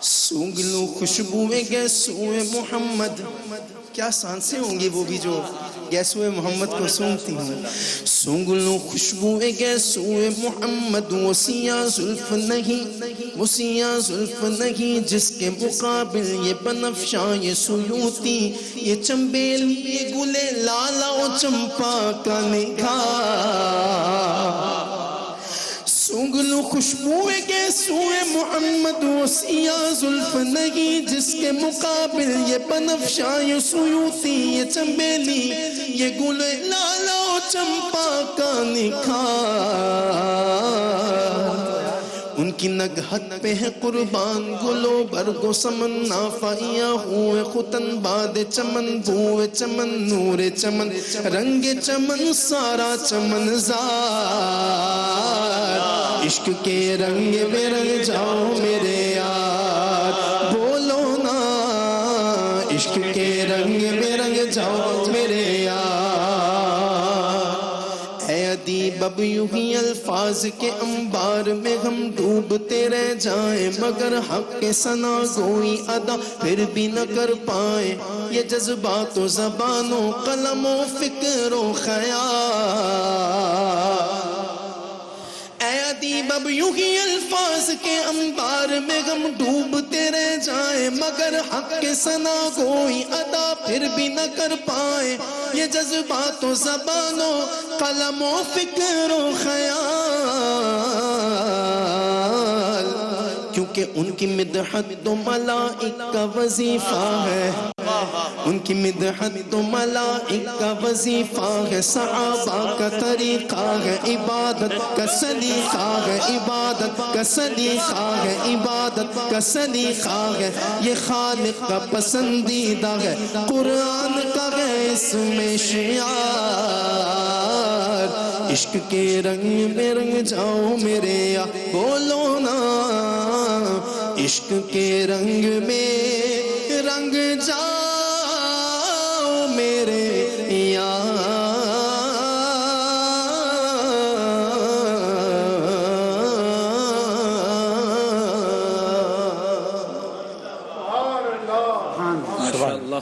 Song لوں خوشبوئیں گیسوئے محمد. کیا سانسیں ہوں گی وہ بھی جو گیسوئے محمد کو سونگتی ہوں. سونگ لوں خوشبوئیں گیسوئے محمد. وہ سیاہ زلف نہیں، وہ سیاہ زلف نہیں جس کے مقابل یہ بنفشاں یہ سیوتی، یہ چنبیل یہ گلے لالا و چمپا کا نگاہ. سونگ لوں خوشبوئیں گیسوئے محمد. وہ سیاہ زلف نہیں جس کے مقابل یہ بنفشاں یہ سیوتی، یہ چنبیلی یہ گل لالا و چمپا کا نکھار. ان کی نگہت پہ ہے قربان گلو برگو سمن نافعیاں ہوئے ختن باد چمن بوئے چمن نور چمن رنگ چمن سارا چمن زار. عشق کے رنگ میں رنگ جاؤ میرے یار، بولو نا عشق کے رنگ میں رنگ جاؤ میرے یار. اے ادیب اب یوں ہی الفاظ کے انبار میں ہم ڈوبتے رہ جائیں، مگر حق کے ثنا گوئی ادا پھر بھی نہ کر پائیں. یہ جذبات و زبان و قلم و فکر و خیال. اے ادیب اب یوں ہی الفاظ کے انبار میں ہم ڈوبتے رہ جائیں، مگر حق کے ثنا گوئی ادا پھر بھی نہ کر پائیں. یہ جذبات و زبان و قلم و فکر و خیال، کیونکہ ان کی مدحت تو ملائک کا وظیفہ ہے، ان کی مدحت تو ملائک کا وظیفہ ہے. صحابہ کا طریقہ ہے، عبادت کا سلیقہ ہے، عبادت کا سلیقہ ہے، عبادت کا سلیقہ ہے. یہ خالق کا پسندیدہ ہے، قرآن کا ہے اس میں شعار. عشق کے رنگ میں رنگ جاؤ میرے یا بولو نا عشق کے رنگ میں رنگ جاؤ میرے یار.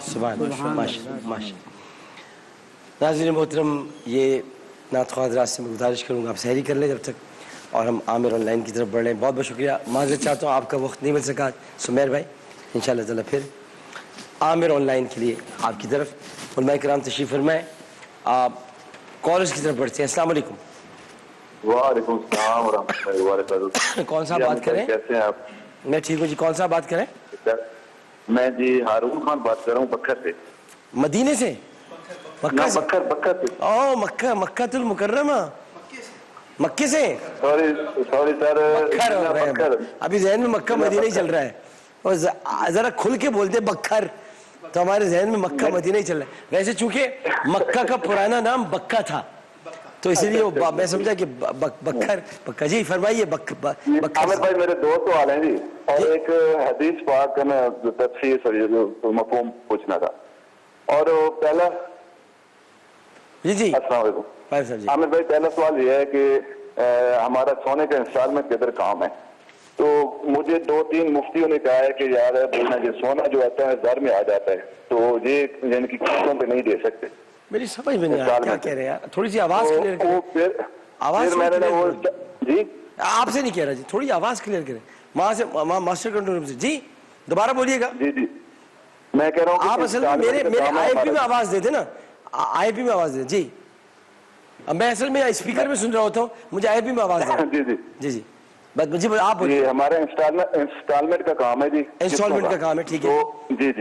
سبحان اللہ ماشاءاللہ. ناظرین محترم، یہ نعت خواہ حضرات سے میں گزارش کروں گا آپ سحری کر لیں جب تک، اور ہم عامر آن لائن کی طرف بڑھ رہے ہیں. بہت بہت شکریہ. معذرت چاہتا ہوں آپ کا وقت نہیں مل سکا. سمیر بھائی انشاءاللہ تعالیٰ پھر عامر آن لائن کے لیے آپ کی طرف علماء کرام تشریف فرمائیں. آپ کالرز کی طرف بڑھتے ہیں. السلام علیکم. وعلیکم السلام ورحمۃ اللہ وبرکاتہ. کون صاحب بات کریں؟ کیسے ہیں آپ؟ میں ٹھیک ہوں جی. کون صاحب بات کریں؟ میں جی ہارون خان بات کر رہا ہوں بکر سے. مدینے سے؟ مکہ سے؟ بکر سے. او مکہ، مکہ المکرمہ، مکے سے. سوری سر، بکر. ابھی ذہن میں مکہ مدینہ ہی چل رہا ہے، اور ذرا کھل کے بولتے بکر، تو ہمارے ذہن میں مکہ مدینہ ہی چل رہا ہے. ویسے چونکہ مکہ کا پرانا نام بکہ تھا تو اسی لیے میں سمجھا کہ بکر. جی فرمائیے. عامر بھائی میرے دو سوال ہیں جی، اور ایک حدیث پاک کا میں تفسیر مفہوم پوچھنا تھا. اور پہلا جی السلام علیکم عامر بھائی، پہلا سوال یہ ہے کہ ہمارا سونے کا انسٹالمنٹ کدھر کام ہے؟ تو مجھے 2-3 مفتیوں نے کہا ہے کہ یار یہ سونا جو آتا ہے زر میں آ جاتا ہے، تو یہ یعنی کہ قسطوں پہ نہیں دے سکتے. میری سمجھ میں نہیں آیا کیا کہہ رہے ہیں یار. تھوڑی سی آواز کلیئر کریں. آواز جی آپ سے نہیں کہہ رہا جی، تھوڑی آواز کلیئر کریں وہاں سے، ماسٹر کنٹرول روم سے. جی دوبارہ بولیے گا. جی میں کہہ رہا ہوں آپ اصل میں میرے آئی پی میں آواز دیتے نا، آئی پی میں آواز دے. جی میں اصل میں اسپیکر میں سن رہا ہوتا ہوں، مجھے آئی پی میں آواز دے. جی جی جی آپ بولیے. ہمارا انسٹالمنٹ کا کام ہے جی. انسٹالمنٹ کا کام ہے، ٹھیک ہے. جی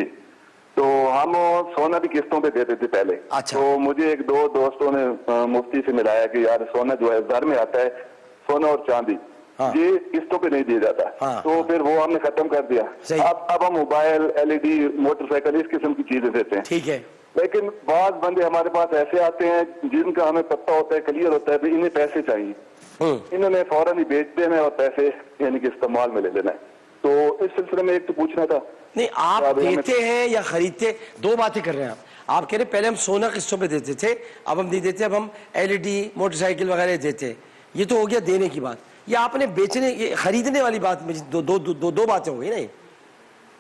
تو ہم سونا بھی قسطوں پہ دیتے تھے پہلے. اچھا. تو مجھے ایک دو دوستوں نے مفتی سے ملایا کہ یار سونا جو ہے زر میں آتا ہے، سونا اور چاندی یہ قسطوں پہ نہیں دیا جاتا. تو پھر وہ ہم نے ختم کر دیا. اب ہم موبائل، LED، موٹر سائیکل اس قسم کی چیزیں دیتے ہیں. ٹھیک ہے. لیکن بعض بندے ہمارے پاس ایسے آتے ہیں جن کا ہمیں پتہ ہوتا ہے، کلیئر ہوتا ہے انہیں پیسے چاہیے، انہوں نے فوراً ہی بیچ دینا ہے اور پیسے یعنی کہ استعمال میں لے لینا ہے. تو اس سلسلے میں ایک تو پوچھنا تھا. نہیں آپ دیتے ہیں یا خریدتے؟ دو باتیں کر رہے ہیں آپ کہہ رہے ہیں پہلے ہم سونا قسطوں پہ دیتے تھے، اب ہم نہیں دیتے، اب ہم LED، موٹر سائیکل وغیرہ دیتے. یہ تو ہو گیا دینے کی بات. یہ آپ نے بیچنے، یہ خریدنے والی بات میں دو باتیں ہو گئی نا.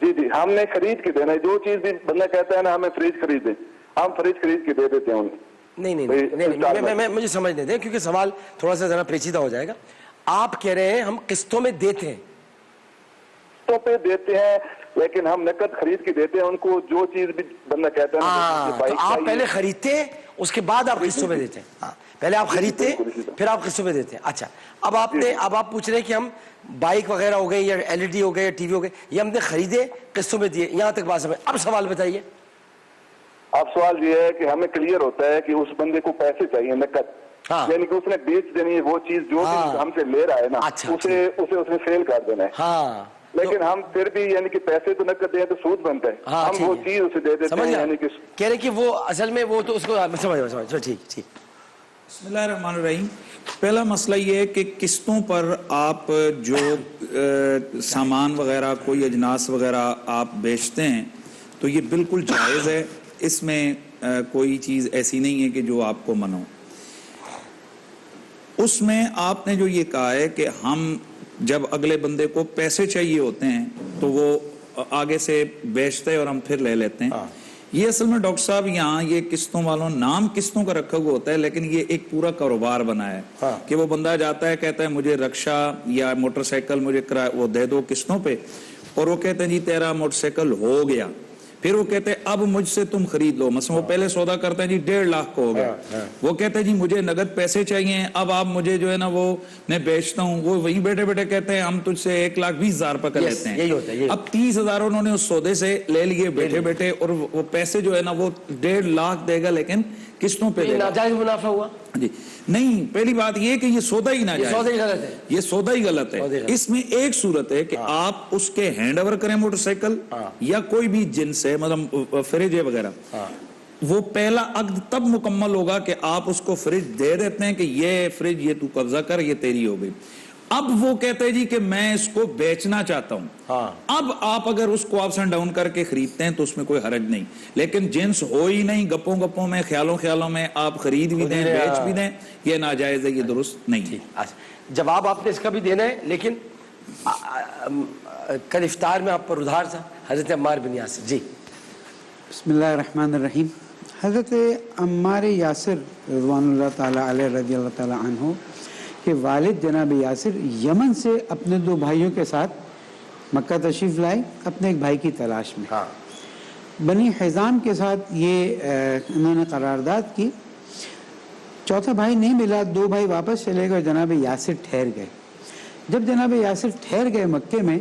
جی جی ہم نے خرید کے دینا ہے. جو چیز بھی بندہ کہتا ہے نا ہمیں فریج خرید دیں, ہم فریج خرید کے دے دیتے ہیں انہیں. نہیں, مجھے سمجھنے دیں کیونکہ سوال تھوڑا سا ذرا پیچیدہ ہو جائے گا. آپ کہہ رہے ہیں ہم قسطوں میں دیتے ہیں. قسطوں پہ دیتے ہیں لیکن ہم نقد خرید کے دیتے ہیں ان کو. جو چیز بھی بندہ کہتا ہے تو آپ پہلے خریدتے ہیں اس کے بعد آپ قسطوں میں دیتے ہیں. پہلے آپ خریدتے پھر آپ قسطوں میں دیتے ہیں. اچھا, اب آپ پوچھ رہے ہیں کہ ہم بائک وغیرہ ہو گئے یا ایل ای ڈی ہو گئے یا ٹی وی ہو گئے یہ ہم نے خریدے قسطوں میں دیے, یہاں تک بات سمجھ. اب سوال بتائیے. اب سوال یہ ہے کہ ہمیں کلیئر ہوتا ہے کہ اس بندے کو پیسے چاہیے نقد, یعنی کہ اس نے بیچ دینی ہے وہ چیز جو بھی ہم سے لے رہا ہے نا, اسے اس نے سیل کر دینا ہے. لیکن ہم پھر بھی یعنی کہ پیسے تو نقد دیں تو سود بنتا ہے, ہم وہ چیز اسے دے دیتے ہیں. یعنی کہ کہہ رہے کہ وہ اصل میں وہ تو اس کو سمجھ. ٹھیک. بسم اللہ الرحمن الرحیم. پہلا مسئلہ یہ ہے کہ قسطوں پر آپ جو سامان وغیرہ کوئی اجناس وغیرہ آپ بیچتے ہیں تو یہ بالکل جائز ہے, اس میں کوئی چیز ایسی نہیں ہے کہ جو آپ کو منع ہو. اس میں آپ نے جو یہ کہا ہے کہ ہم جب اگلے بندے کو پیسے چاہیے ہوتے ہیں تو وہ آگے سے بیچتے ہیں اور ہم پھر لے لیتے ہیں. یہ اصل میں ڈاکٹر صاحب یہاں یہ قسطوں والوں نام قسطوں کا رکھا ہوا ہوتا ہے لیکن یہ ایک پورا کاروبار بنا ہے کہ وہ بندہ جاتا ہے کہتا ہے مجھے رکشہ یا موٹر سائیکل مجھے وہ دے دو قسطوں پہ, اور وہ کہتے ہیں جی تیرا موٹر سائیکل ہو گیا. پھر وہ کہتے ہیں اب مجھ سے تم خرید لو. مثلا وہ پہلے سودا کرتے ہیں جی 1.5 لاکھ کو ہو گیا, وہ کہتے ہیں جی مجھے نقد پیسے چاہیے, اب آپ مجھے جو ہے نا وہ میں بیچتا ہوں. وہ وہیں بیٹھے بیٹھے کہتے ہیں ہم تجھ سے 1,20,000 کا لیتے ہیں. اب 30,000 انہوں نے اس سودے سے لے لیے بیٹھے بیٹھے, اور وہ پیسے جو ہے نا وہ 1.5 لاکھ دے گا لیکن قسطوں پہ دے گا. ناجائز منافع ہوا جی نہیں. پہلی بات یہ کہ یہ سودا ہی ناجائز ہے, یہ سودا ہی غلط ہے. اس میں ایک صورت ہے کہ آپ اس کے ہینڈ اوور کریں موٹر سائیکل یا کوئی بھی جنس ہے مطلب فریج وغیرہ, وہ پہلا عقد تب مکمل ہوگا کہ آپ اس کو فریج دے دیتے ہیں کہ یہ فریج یہ تو قبضہ کر, یہ تیری ہو گئی. اب وہ کہتے ہیں جی کہ میں اس کو بیچنا چاہتا ہوں. اب آپ اگر اس کو اپس اینڈ ڈاؤن کر کے خریدتے ہیں تو اس میں کوئی حرج نہیں, لیکن جنس ہو ہی نہیں, گپوں گپوں میں خیالوں میں آپ خرید بھی دیں بیچ بھی دیں, یہ ناجائز ہے, یہ درست نہیں ہے. جواب آپ نے اس کا بھی دینا ہے, لیکن کل افطار میں آپ پر ادھار تھا حضرت عمار بن یاسر. جی بسم اللہ الرحمن الرحیم. حضرت عمار یاسر رضوان اللہ تعالیٰ علیہ رضی اللہ تعالیٰ عنہ کہ والد جناب یاسر یمن سے اپنے 2 بھائیوں کے ساتھ مکہ تشریف لائے اپنے ایک بھائی کی تلاش میں. بنی حزام کے ساتھ یہ انہوں نے قرارداد کی. چوتھا بھائی نہیں ملا, 2 بھائی واپس چلے گئے اور جناب یاسر ٹھہر گئے. جب جناب یاسر ٹھہر گئے مکے میں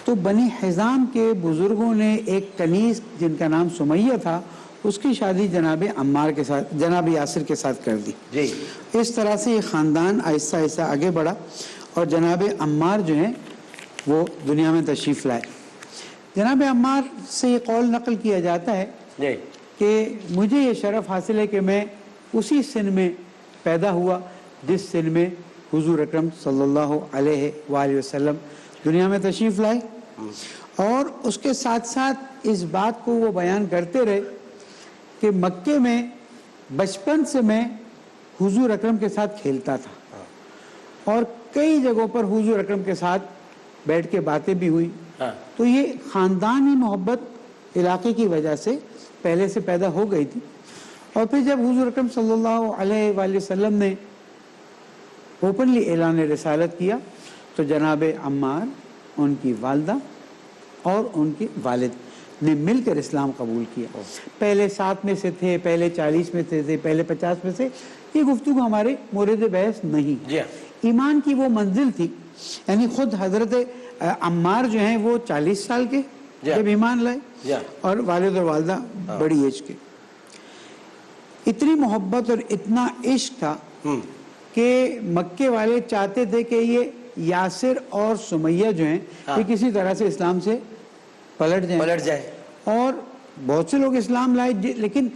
تو بنی حزام کے بزرگوں نے ایک کنیز جن کا نام سمیہ تھا اس کی شادی جناب عمار کے ساتھ جناب یاسر کے ساتھ کر دی. جی اس طرح سے یہ خاندان آہستہ آہستہ آگے بڑھا اور جناب عمار جو ہیں وہ دنیا میں تشریف لائے. جناب عمار سے یہ قول نقل کیا جاتا ہے کہ مجھے یہ شرف حاصل ہے کہ میں اسی سن میں پیدا ہوا جس سن میں حضور اکرم صلی اللہ علیہ وآلہ وسلم دنیا میں تشریف لائے. اور اس کے ساتھ ساتھ اس بات کو وہ بیان کرتے رہے کہ مکے میں بچپن سے میں حضور اکرم کے ساتھ کھیلتا تھا اور کئی جگہوں پر حضور اکرم کے ساتھ بیٹھ کے باتیں بھی ہوئی. تو یہ خاندانی محبت علاقے کی وجہ سے پہلے سے پیدا ہو گئی تھی. اور پھر جب حضور اکرم صلی اللہ علیہ وآلہ وسلم نے اوپنلی اعلان رسالت کیا تو جناب عمار, ان کی والدہ اور ان کے والد نے مل کر اسلام قبول کیا. پہلے 7 میں سے تھے, پہلے 40 میں سے تھے, پہلے 50 میں سے, یہ گفتگو ہمارے مورد بحث نہیں. ایمان کی وہ منزل تھی, یعنی خود حضرت عمار جو ہیں وہ 40 سال کے جب ایمان لائے اور والد اور والدہ بڑی ایج کے. اتنی محبت اور اتنا عشق تھا کہ مکے والے چاہتے تھے کہ یہ یاسر اور سمیہ جو ہیں یہ کسی طرح سے اسلام سے پلٹ جائیں. اور بہت سے لوگ اسلام لائے, لیکن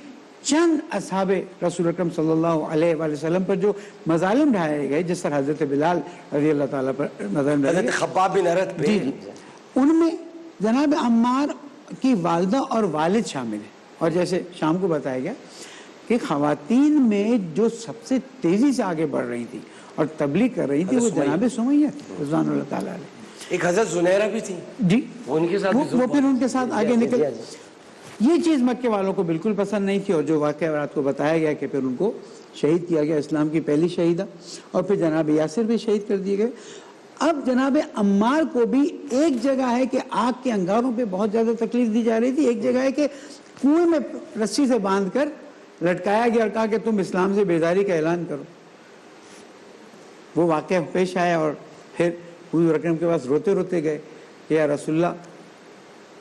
چند اصحاب رسول اکرم صلی اللہ علیہ وآلہ وسلم پر جو مظالم ڈھائے گئے, جس طرح حضرت بلال رضی اللہ تعالیٰ پر مظالم ڈھائے گئے, خباب بن ارت پہ, ان میں جناب عمار کی والدہ اور والد شامل ہیں. اور جیسے شام کو بتایا گیا کہ خواتین میں جو سب سے تیزی سے آگے بڑھ رہی تھی اور تبلیغ کر رہی تھی وہ جناب سمیہ تھی رضوان اللہ تعالیٰ علیہ. ایک حضرت زنیرہ بھی تھی جی وہ ان کے ساتھ وہ پھر ان کے ساتھ آگے نکل. یہ چیز مکے والوں کو بالکل پسند نہیں تھی, اور جو واقعہ رات کو بتایا گیا کہ پھر ان کو شہید کیا گیا, اسلام کی پہلی شہیدہ, اور پھر جناب یاسر بھی شہید کر دیے گئے. اب جناب عمار کو بھی ایک جگہ ہے کہ آگ کے انگاروں پہ بہت زیادہ تکلیف دی جا رہی تھی, ایک جگہ ہے کہ کنویں میں رسی سے باندھ کر لٹکایا گیا اور کہا کہ تم اسلام سے بیداری کا اعلان کرو. وہ واقعہ پیش آیا اور پھر حضور اکرم کے پاس روتے روتے گئے کہ یا رسول اللہ.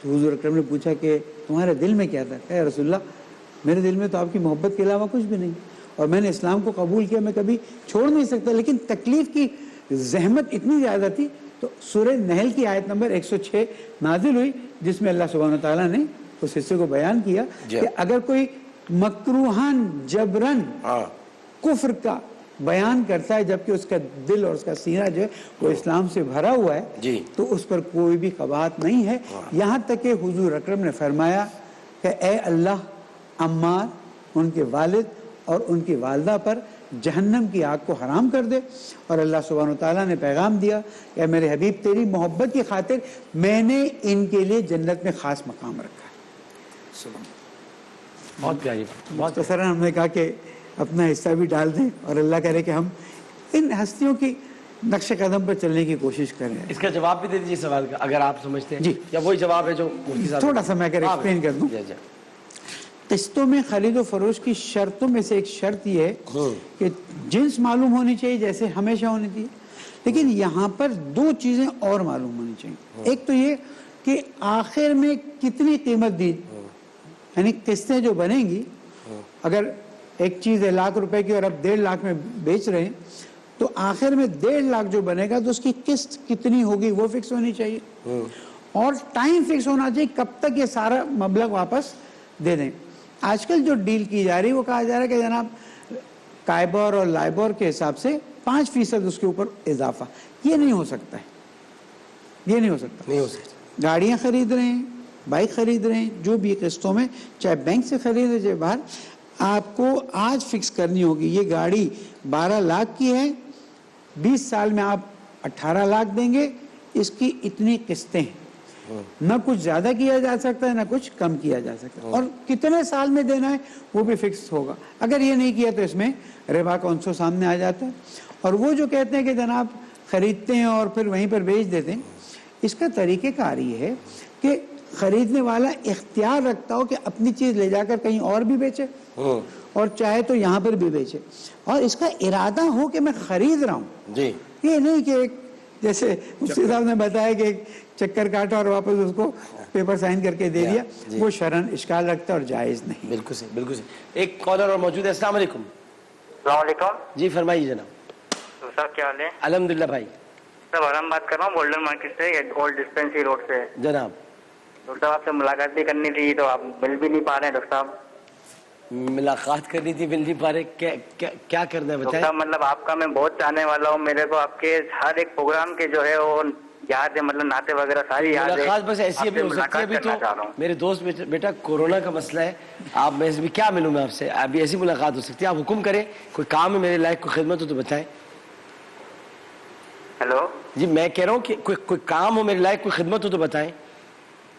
تو حضور اکرم نے پوچھا کہ تمہارے دل میں کیا تھا؟ کہ یا رسول اللہ میرے دل میں تو آپ کی محبت کے علاوہ کچھ بھی نہیں, اور میں نے اسلام کو قبول کیا, میں کبھی چھوڑ نہیں سکتا, لیکن تکلیف کی زحمت اتنی زیادہ تھی. تو سورہ نحل کی آیت نمبر 106 نازل ہوئی جس میں اللہ سبحانہ وتعالیٰ نے اس حصے کو بیان کیا کہ اگر کوئی مکروہاً جبرن کفر کا بیان کرتا ہے جبکہ اس کا دل اور اس کا سینہ جو ہے وہ اسلام سے بھرا ہوا ہے تو اس پر کوئی بھی قباحت نہیں ہے. یہاں تک کہ حضور اکرم نے فرمایا کہ اے اللہ عمار, ان کے والد اور ان کی والدہ پر جہنم کی آگ کو حرام کر دے. اور اللہ سبحانہ وتعالیٰ نے پیغام دیا کہ میرے حبیب تیری محبت کی خاطر میں نے ان کے لیے جنت میں خاص مقام رکھا ہے. بہت پیاری, مختصراً ہم نے کہا کہ اپنا حصہ بھی ڈال دیں اور اللہ کرے کہ ہم ان ہستیوں کی نقش قدم پر چلنے کی کوشش کریں. اس کا جواب بھی دے دیجیے سوال کا اگر آپ سمجھتے ہیں. جی, یا وہی جواب ہے جو تھوڑا سا میں اگر ایکسپلین کر دوں. قسطوں میں خرید و فروخت کی شرطوں میں سے ایک شرط یہ ہے کہ جنس معلوم ہونی چاہیے جیسے ہمیشہ ہونی تھی, لیکن یہاں پر دو چیزیں اور معلوم ہونی چاہیے. ایک تو یہ کہ آخر میں کتنی قیمت دی, یعنی قسطیں جو بنیں گی, اگر ایک چیز ہے لاکھ روپے کی اور اب 1.5 لاکھ میں بیچ رہے ہیں تو آخر میں 1.5 لاکھ جو بنے گا تو اس کی قسط کتنی ہوگی وہ فکس ہونی چاہیے, اور ٹائم فکس ہونا چاہیے کب تک یہ سارا مبلغ واپس دے دیں. آج کل جو ڈیل کی جا رہی ہے وہ کہا جا رہا ہے کہ جناب کائبور اور لائبور کے حساب سے 5% اس کے اوپر اضافہ. یہ نہیں ہو سکتا ہے, یہ نہیں ہو سکتا. گاڑیاں خرید رہے ہیں, بائک خرید رہے ہیں, جو بھی قسطوں میں, چاہے بینک سے خریدے چاہے باہر, آپ کو آج فکس کرنی ہوگی یہ گاڑی 12 لاکھ کی ہے, 20 سال میں آپ 18 لاکھ دیں گے, اس کی اتنی قسطیں ہیں, نہ کچھ زیادہ کیا جا سکتا ہے نہ کچھ کم کیا جا سکتا ہے, اور کتنے سال میں دینا ہے وہ بھی فکس ہوگا. اگر یہ نہیں کیا تو اس میں ربا کا عنصر سامنے آ جاتا ہے. اور وہ جو کہتے ہیں کہ جناب خریدتے ہیں اور پھر وہیں پر بیچ دیتے ہیں, اس کا طریقہ کار یہ ہے کہ خریدنے والا اختیار رکھتا ہو کہ اپنی چیز لے جا کر کہیں اور بھی بیچے اور چاہے تو یہاں پر بھی بیچے, اور اس کا ارادہ ہو کہ میں خرید رہا ہوں. یہ نہیں کہ جیسے مفتی صاحب نے بتایا کہ ایک چکر کاٹا اور واپس اس کو پیپر سائن کر کے دے دیا, وہ شرعاً اشکال رکھتا اور جائز نہیں. بالکل صحیح, بالکل صحیح. ایک کالر اور موجود ہے. السلام علیکم. السلام علیکم. جی فرمائیے جناب. صاحب کیا حال ہے؟ الحمدللہ بھائی. صاحب آرام بات کر رہا ہوں گولڈن مارکیٹ سے, اولڈ ڈسپینسری روڈ سے. جناب ڈاکٹر صاحب آپ سے ملاقات بھی کرنی تھی تو آپ مل بھی نہیں پا رہے ہیں. ڈاکٹر صاحب ملاقات کرنی تھی, مل نہیں پا رہے, کیا کرنا ہے ڈاکٹر بتائیں. صاحب مطلب آپ کا میں بہت چاہنے والا ہوں, میرے کو آپ کے ہر ایک پروگرام کے جو ہے وہ یاد ہے, مطلب نعتیں وغیرہ ساری یاد ہے. ملاقات بس ایسی ابھی ہو سکتی ہے. ابھی تو میرے دوست بیٹا کورونا کا مسئلہ ہے, آپ میں سے بھی کیا ملوں میں آپ سے, ابھی ایسی ملاقات ہو سکتی ہے. آپ حکم کریں, کوئی کام ہے میرے لائق, کوئی خدمت ہو تو بتائیں. ہیلو جی میں کہہ رہا ہوں کہ کوئی کام ہو میرے لائق, کوئی خدمت ہو تو بتائیں.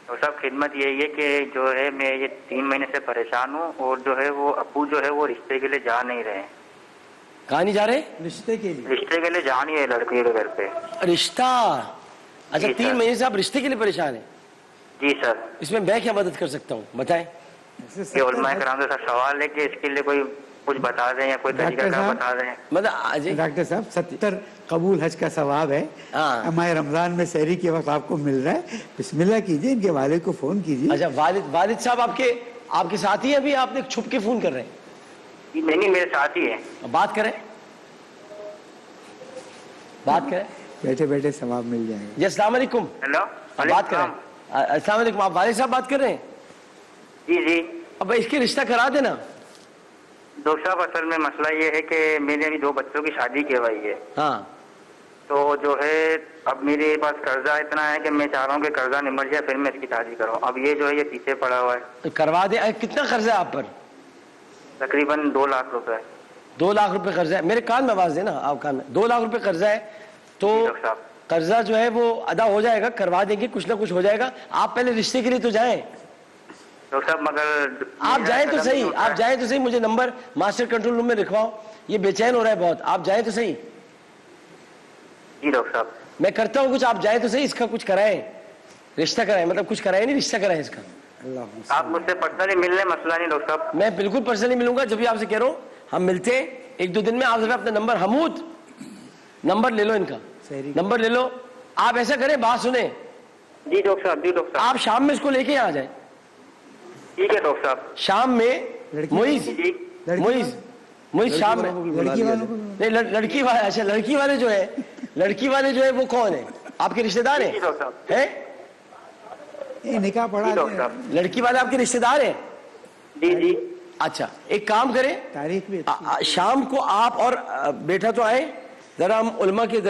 ڈاکٹر صاحب خدمت یہی ہے کہ جو ہے میں یہ 3 مہینے سے پریشان ہوں, اور جو ہے وہ ابو جو ہے وہ رشتے کے لیے جا نہیں رہے. کہاں نہیں جا رہے؟ رشتے کے لیے جا نہیں ہے لڑکی کے گھر پہ. رشتہ, اچھا 3 مہینے سے آپ رشتے کے لیے پریشان ہیں؟ جی سر. اس میں کیا مدد کر سکتا ہوں بتائیں. یہ علماء کرام سے سوال ہے کہ اس کے لیے کوئی کچھ بتا دیں یا کوئی طریقہ کار بتا دیں. مطلب ڈاکٹر صاحب 70 قبول حج کا ثواب ہے, ماہ رمضان میں سحری کے وقت آپ کو مل رہا ہے, بسم اللہ کیجئے, ان کے والد کو فون کیجئے. اچھا والد صاحب آپ کے ساتھ ہی ہیں, ابھی آپ نے چھپ کے فون کر رہے ہیں؟ نہیں میرے ساتھ ہی ہے. بات کریں بیٹھے بیٹھے ثواب مل جائے گا. جی السلام علیکم. ہیلو بات کریں. السلام علیکم, آپ والد صاحب بات کر رہے ہیں؟ جی. اب اس کے رشتہ کرا دینا. ڈاکٹر صاحب اصل میں مسئلہ یہ ہے کہ میں نے ابھی 2 بچوں کی شادی کروائی ہے. ہاں تو جو ہے اب میرے پاس قرضہ اتنا ہے کہ میں چاہ رہا ہوں کہ قرضہ نمٹ جائے پھر میں اس کی شادی کروں. اب یہ جو ہے یہ پیچھے پڑا ہوا ہے. کروا دیں. کتنا قرضہ ہے آپ پر؟ تقریباً 2 لاکھ روپے. 2 لاکھ روپے قرضہ ہے. میرے کان میں آواز دینا, آپ کان میں. 2 لاکھ روپے قرضہ ہے تو قرضہ جو ہے وہ ادا ہو جائے گا, کروا دیں گے, کچھ نہ کچھ ہو جائے گا. آپ پہلے رشتے کے لیے تو جائیں. ڈاکٹر صاحب مگر آپ جائیں تو صحیح, آپ جائیں تو صحیح. مجھے نمبر ماسٹر کنٹرول روم میں لکھواؤ, یہ بے چین ہو رہا ہے بہت. آپ جائیں تو صحیح. جی ڈاکٹر صاحب میں کرتا ہوں کچھ, آپ جائیں تو صحیح. اس کا کچھ کرائیں, رشتہ کرائیں, مطلب کچھ کرائیں نہیں, رشتہ کرائیں اس کا. آپ مجھ سے پرسنلی ملنے, مسئلہ نہیں ڈاکٹر صاحب. میں بالکل پرسنلی ملوں گا, جب بھی آپ سے کہہ رہا ہوں. ہم ملتے ہیں 1-2 دن میں. آپ سے اپنا نمبر, حمود نمبر لے لو ان کا, نمبر لے لو. آپ ایسا کریں, بات سنیں. جی ڈاکٹر صاحب, جی ڈاکٹر صاحب. آپ شام میں اس کو لے کے آ جائیں. ٹھیک ہے ڈاکٹر صاحب. شام میں موئز, جی موئز شام میں. نہیں لڑکی والے, اچھا لڑکی والے جو ہے, لڑکی والے جو ہے وہ کون ہے, آپ کے رشتے دار ہیں؟ جی ڈاکٹر صاحب. ہیں نکاح جی پڑھا ڈاکٹر صاحب. لڑکی والے آپ کے رشتے دار ہیں؟ جی جی. اچھا ایک کام کریں, تاریخ بھی اچھی. شام کو آپ اور بیٹا تو آئے, ذرا ہم علماء کے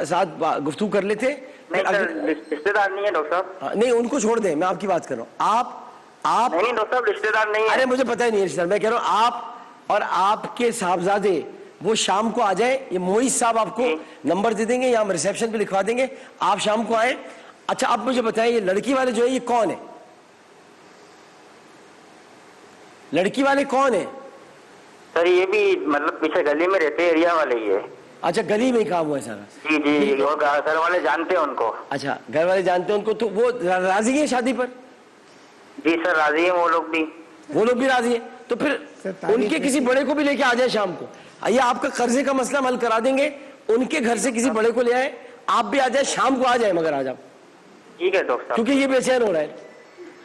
ساتھ گفتگو کر لیتے. نہیں سر, رشتے دار نہیں ہے ڈاکٹر صاحب. نہیں ان کو چھوڑ دیں, میں آپ کی بات کر رہا ہوں. آپ نہیں ڈاکٹر صاحب, رشتے دار نہیں ہے. ارے مجھے پتہ ہی نہیں ہے رشتے دار. میں کہہ رہا ہوں آپ اور آپ کے صاحبزادے وہ شام کو آ جائیں. یہ موئز صاحب آپ کو نمبر دے دیں گے, یا ہم ریسیپشن پہ لکھوا دیں گے, آپ شام کو آئیں. اچھا آپ مجھے بتائیں, یہ لڑکی والے جو ہے یہ کون ہے؟ لڑکی والے کون ہیں؟ سر یہ بھی مطلب پیچھے گلی میں رہتے ایریا والے ہی ہے. اچھا گلی میں ہی کام ہوا ہے سارا. جی جی, وہ گھر والے جانتے ہیں ان کو. اچھا گھر والے جانتے ہیں ان کو, تو وہ راضی ہیں شادی پر؟ جی سر راضی ہیں وہ لوگ بھی. وہ لوگ بھی راضی ہیں. تو پھر ان کے کسی بڑے کو بھی لے کے آ جائیں شام کو. یہ آپ کا قرضے کا مسئلہ حل کرا دیں گے. ان کے گھر سے کسی بڑے کو لے آئے, آپ بھی آ جائیں, شام کو آ جائیں, مگر آ جاؤ. ٹھیک ہے ڈاکٹر صاحب. کیونکہ یہ بے چین ہو رہا ہے.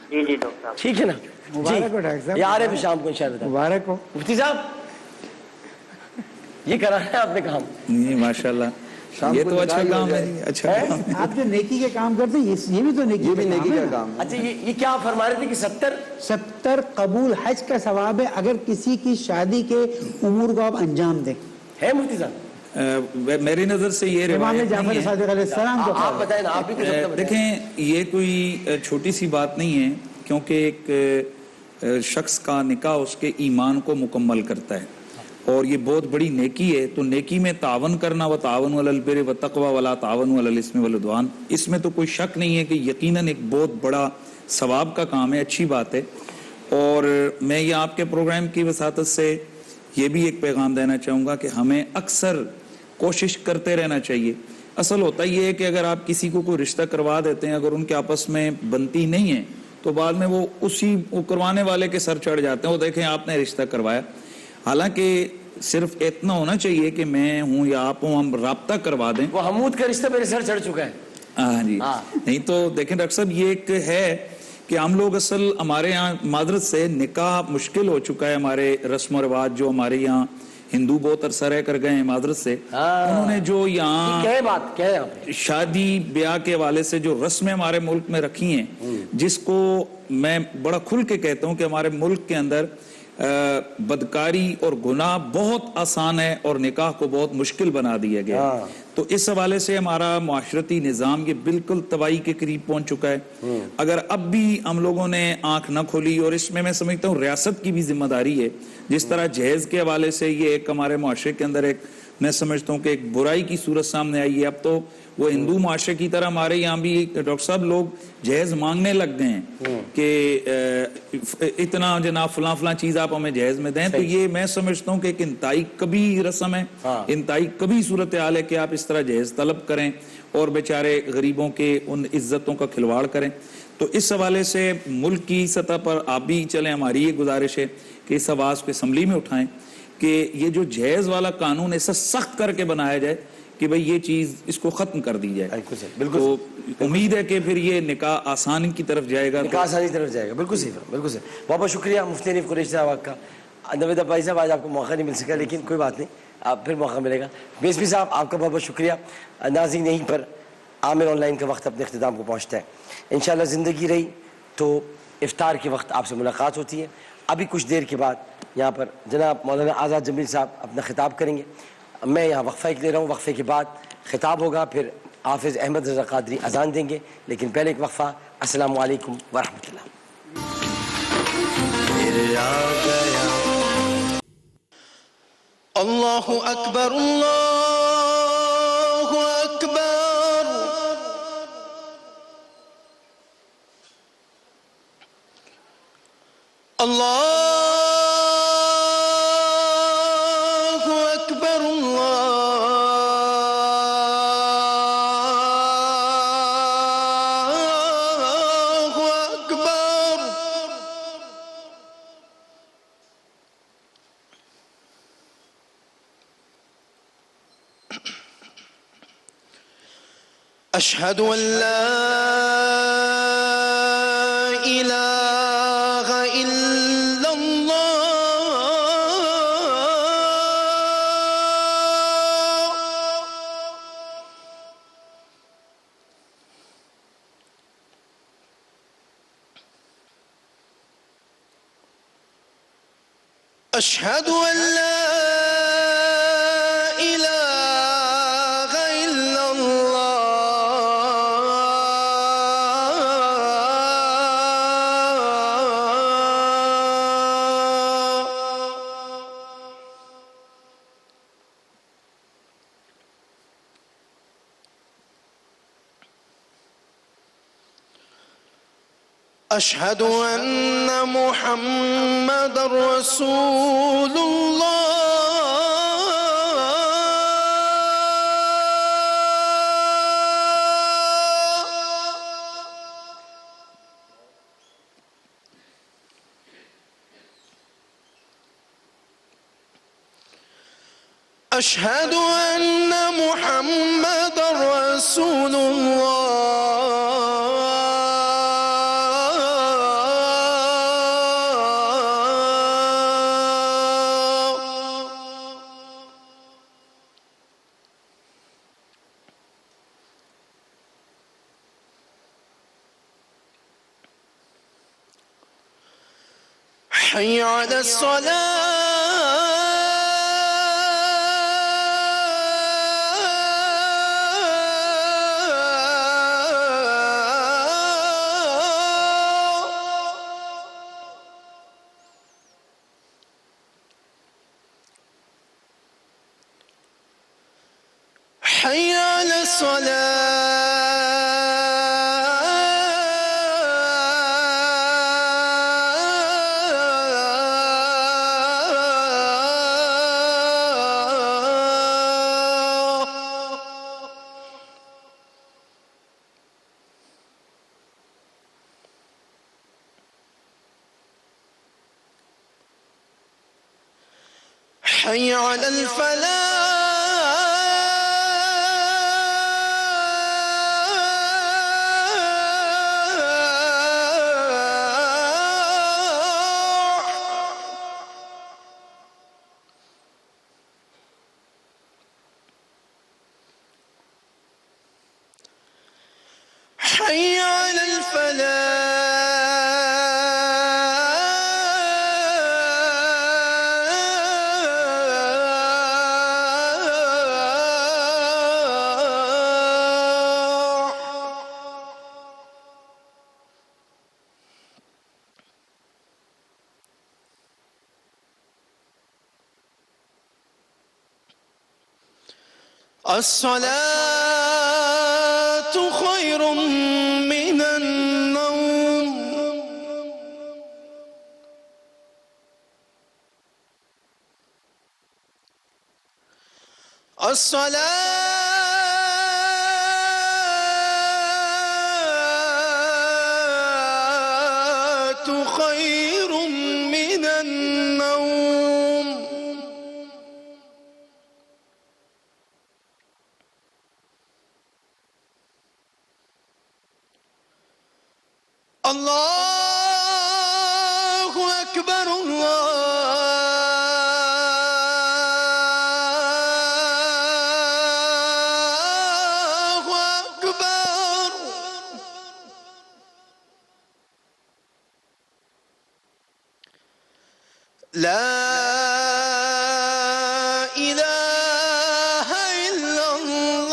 جی جی ڈاکٹر صاحب. ٹھیک ہے نا مبارک ہو ڈاکٹر صاحب, یہ آ رہے ہیں شام کو انشاءاللہ. مبارک ہو. مفتی صاحب یہ کرا ہے آپ نے کام. ماشاء اللہ, یہ تو اچھا کام ہے. اچھا آپ جو نیکی کے کام کرتے ہیں, یہ بھی تو نیکی کا کام ہے. اچھا یہ کیا آپ فرما رہے تھے کہ 70 قبول حج کا ثواب ہے اگر کسی کی شادی کے امور کو آپ انجام دیں. ہے مفتی صاحب؟ میری نظر سے یہ امام روایت جعفر نہیں ہے. صادق علیہ السلام کو آپ بتائیں نا, آپ بھی کچھ اپنا بتائیں. دیکھیں یہ کوئی چھوٹی سی بات نہیں ہے, کیونکہ ایک شخص کا نکاح اس کے ایمان کو مکمل کرتا ہے, اور یہ بہت بڑی نیکی ہے. تو نیکی میں تعاون کرنا, و تعاون علی البر والتقوی ولا تعاون علی الاثم والعدوان, اس میں تو کوئی شک نہیں ہے کہ یقیناً ایک بہت بڑا ثواب کا کام ہے, اچھی بات ہے. اور میں یہ آپ کے پروگرام کی وساطت سے یہ بھی ایک پیغام دینا چاہوں گا کہ ہمیں اکثر کوشش کرتے رہنا چاہیے. اصل ہوتا یہ ہے کہ اگر آپ کسی کو کوئی رشتہ کروا دیتے ہیں, اگر ان کے آپس میں بنتی نہیں ہے تو بعد میں وہ کروانے والے کے سر چڑھ جاتے ہیں. وہ دیکھیں آپ نے رشتہ کروایا, حالانکہ صرف اتنا ہونا چاہیے کہ میں ہوں یا آپ ہوں, ہم رابطہ کروا دیں. وہ حمود کا رشتہ میرے سر چڑھ چکا ہے. ہاں جی, نہیں تو دیکھیں ڈاکٹر صاحب, یہ ایک ہے کہ ہم لوگ اصل ہمارے یہاں معذرت سے نکاح مشکل ہو چکا ہے. ہمارے رسم و رواج جو ہمارے یہاں ہندو بہت عرصہ رہ کر گئے ہیں معذرت سے, انہوں نے جو یہاں شادی بیاہ کے حوالے سے جو رسمیں ہمارے ملک میں رکھی ہیں, جس کو میں بڑا کھل کے کہتا ہوں کہ ہمارے ملک کے اندر بدکاری اور گناہ بہت آسان ہے اور نکاح کو بہت مشکل بنا دیا گیا. تو اس حوالے سے ہمارا معاشرتی نظام یہ بالکل تباہی کے قریب پہنچ چکا ہے. اگر اب بھی ہم لوگوں نے آنکھ نہ کھولی, اور اس میں سمجھتا ہوں ریاست کی بھی ذمہ داری ہے. جس طرح جہیز کے حوالے سے یہ ایک ہمارے معاشرے کے اندر ایک میں سمجھتا ہوں کہ ایک برائی کی صورت سامنے آئی ہے. اب تو وہ ہندو معاشرے کی طرح ہمارے یہاں بھی ڈاکٹر صاحب لوگ جہیز مانگنے لگ گئے ہیں کہ اتنا جناب فلاں چیز آپ ہمیں جہیز میں دیں. تو یہ میں سمجھتا ہوں کہ ایک انتہائی کبھی رسم ہے, انتہائی کبھی صورتحال ہے کہ آپ اس طرح جہیز طلب کریں اور بیچارے غریبوں کے ان عزتوں کا کھلواڑ کریں. تو اس حوالے سے ملک کی سطح پر آپ بھی چلیں, ہماری یہ گزارش ہے کہ اس آواز کو اسمبلی میں اٹھائیں کہ یہ جو جہیز والا قانون ایسا سخت کر کے بنایا جائے کہ بھئی یہ چیز اس کو ختم کر دی جائے. تو امید ہے کہ پھر یہ نکاح آسانی کی طرف جائے گا, نکاح آسانی کی طرف جائے گا. بالکل صحیح, بالکل صحیح. بہت بہت شکریہ مفتی حنیف قریشی صاحب آپ کا. نوید بھائی صاحب آج آپ کو موقع نہیں مل سکا, لیکن کوئی بات نہیں, آپ پھر موقع ملے گا. بیسوی صاحب آپ کا بہت بہت شکریہ. ناظرین یہیں پر عامر آن لائن کا وقت اپنے اختتام کو پہنچتا ہے. انشاءاللہ زندگی رہی تو افطار کے وقت آپ سے ملاقات ہوتی ہے. ابھی کچھ دیر کے بعد یہاں پر جناب مولانا آزاد جمیل صاحب اپنا خطاب کریں گے. میں یہاں وقفہ ایک لے رہا ہوں, وقفے کے بعد خطاب ہوگا, پھر حافظ احمد رضا قادری اذان دیں گے. لیکن پہلے ایک وقفہ. السلام علیکم ورحمۃ اللہ. اللہ اکبر اللہ اکبر. الله أكبر الله أكبر. أشهد أن لا إله إلا الله. أشهد أن لا إله إلا أشهد أن محمد رسول الله. أشهد أن محمد رسول الله. حي على حي على الصلاة. حي على الفلاح. حي على الصلاة خير من النوم. الصلاة خير من النوم. الله أكبر الله أكبر. لا إله إلا الله.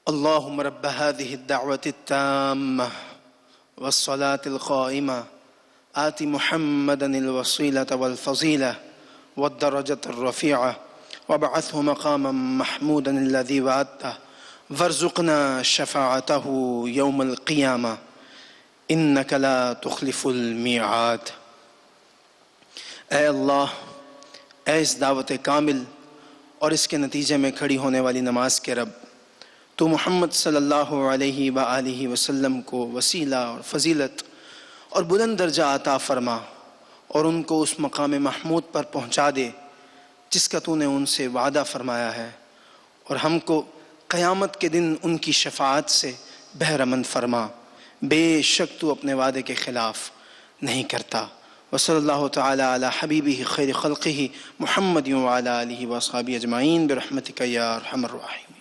اللهم رب هذه الدعوة التامة والصلاة القائمة آت محمدا الوسيلة والفضيلة والدرجة الرفيعة وابعثه مقاما محمودا الذي وعدته وارزقنا شفاعته يوم القيامة إنك لا تخلف الميعاد. اے اللہ، اے اس دعوت کامل اور اس کے نتیجے میں کھڑی ہونے والی نماز کے رب، تو محمد صلی اللہ علیہ وآلہ وسلم کو وسیلہ اور فضیلت اور بلند درجہ عطا فرما اور ان کو اس مقام محمود پر پہنچا دے جس کا تو نے ان سے وعدہ فرمایا ہے، اور ہم کو قیامت کے دن ان کی شفاعت سے بہرمند فرما، بے شک تو اپنے وعدے کے خلاف نہیں کرتا. وصلی اللہ تعالی علی حبیبہ خیر خلقہ محمد وعلی آلہ واصحابہ اجمعین برحمتک یا ارحم الراحمین.